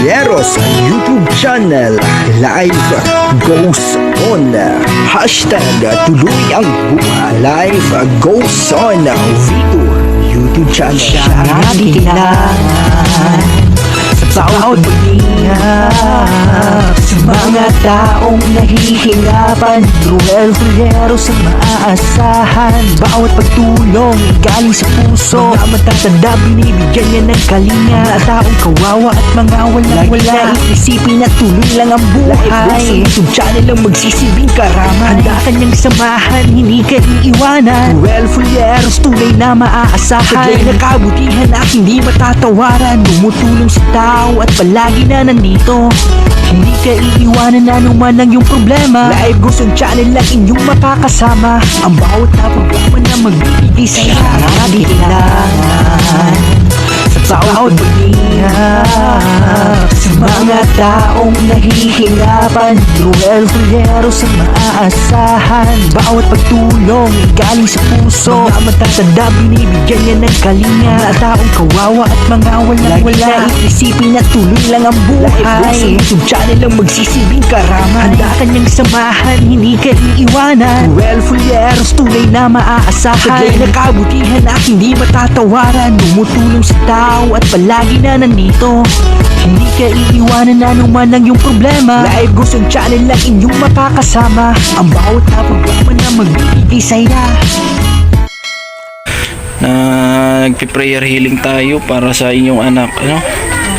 Fulleros YouTube channel. Life goes on. Hashtag tuloy ang buhay. Life goes on. Vito YouTube channel. Siya nga di kailangan sa bawat paghihirap sa mga taong nahihirapan. Ruel Fulleros ang maaasahan. Bawat pagtulong galing sa puso. Mga matatanda binibigyan niya ng kalinga. Mga taong kawawa at mga walang-wala. Isipin na tuloy lang ang buhay. YouTube channel ang magsisilbing karamay. Handa kanyang samahan, hindi ka iiwanan. Ruel Fulleros tunay na maaasahan. Kagay na kabutihan na hindi matatawaran. Tumutulong sa tao at palagi na nandito. Hindi ka iiwanan na anuman ang iyong problema. Live goes on channel lang inyong makakasama. Ang bawat na programa na magbibigay sa'yo. Siya di kailangan sa bawat paghihirap sa mga taong nahihirapan. Ruel Fulleros ang maaasahan. Bawat pagtulong galing sa puso. Mga matatanda binibigyan niya ng kalinga. Mga taong kawawa at mga walang-wala. Isipin na tuloy lang ang buhay. YouTube channel ang magsisilbing karamay. Handa kanyang samahan, hindi ka iiwanan. Ruel Fulleros tunay na maaasahan. Kagay na kabutihan at hindi matatawaran. Tumutulong sa tao at palagi na nandito. Hindi ka iiwanan na anuman ang iyong problema. Live goes on channel lang inyong makakasama. Ang bawat na programa na magbibigay saya. Nagpi-prayer healing tayo para sa inyong anak, ano?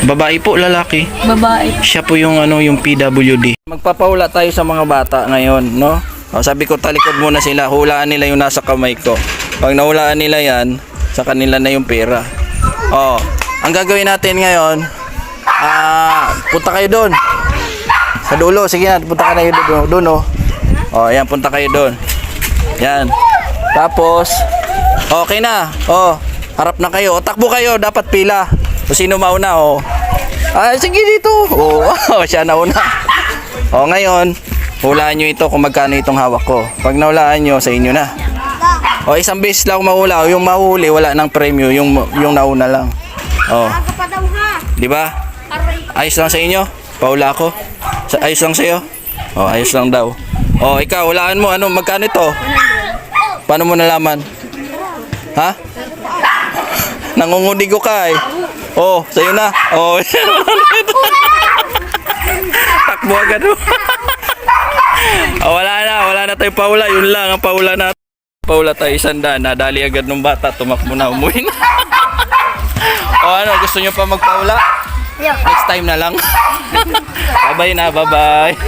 Babae po, lalaki. Babae. Siya po yung yung PWD. Magpapahula tayo sa mga bata ngayon, no? Sabi ko talikod muna sila, hulaan nila yung nasa kamay ko. Pag nahulaan nila yan, sa kanila na yung pera. Ang gagawin natin ngayon, punta kayo doon. Sa dulo, sige na, punta ka na doon, oh. Ayan, punta kayo doon. Yan. Tapos, okay na. Harap na kayo. Takbo kayo, dapat pila. O sino mauna, sige dito. Siya nauna. Ngayon, hulaan nyo ito kung magkano itong hawak ko. Pag nahulaan nyo, sa inyo na. Isang beses lang mahula. Yung mahuli, wala ng premyo. Yung nauna lang. Di ba? Ayos lang sa inyo? Paula ako? Ayos lang sa'yo? Ayos lang daw. Ikaw, hulaan mo. Magkano ito? Paano mo nalaman? Ha? Nangungudigo ka eh. Sa'yo na. Takbo agad. Wala na tayo paula. Yun lang ang paula natin. Paula tayo 100. Nadali agad ng bata. Tumakbo na, umuwi na. Gusto nyo pa magpaula? Next time na lang. Bye-bye na, bye-bye.